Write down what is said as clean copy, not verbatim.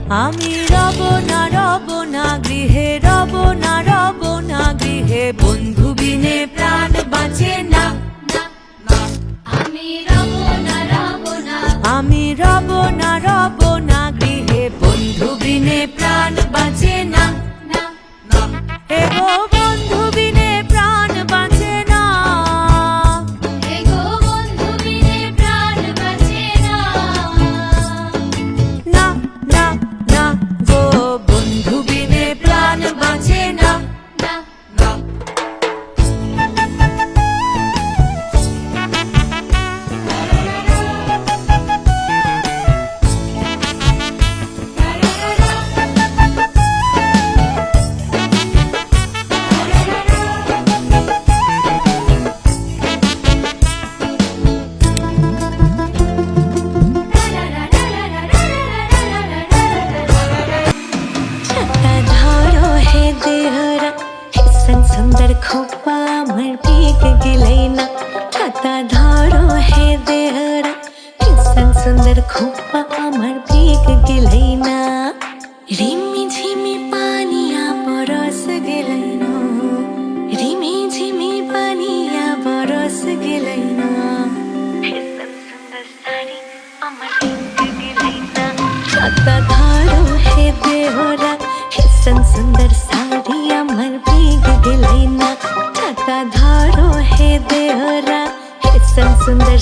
আমি রব না গৃহে, রব না গৃহে, বন্ধু বিনে প্রাণ বাঁচে না। আমি রব না আমি রব না গৃহে, বন্ধু বিনে প্রাণ বাঁচে না। এগো বন্ধু বিনে প্রাণ বাঁচে না। এগো বন্ধু বিনে প্রাণ বাঁচে না। না না না গো, বন্ধু বিনে প্রাণ বাঁচে না। सुंदर खोपा আমার পিক গেলেই না। ছাতা ধরো হে দেহরা, কিসন সুন্দর খোপা আমার পিক গেলেই না। রিমি ঝিমি পানিয়া বরস গেলেই না। রিমি ঝিমি পানিয়া বরস গেলেই না। কিসন সুন্দর শাড়ি আমার পিক গেলেই না। ছাতা ধরো হে দেহরা, কিসন সুন্দর শাড়ি আমার পিক গেলেই না। ছাতা ধরো হে দেহরা, কিসন সুন্দর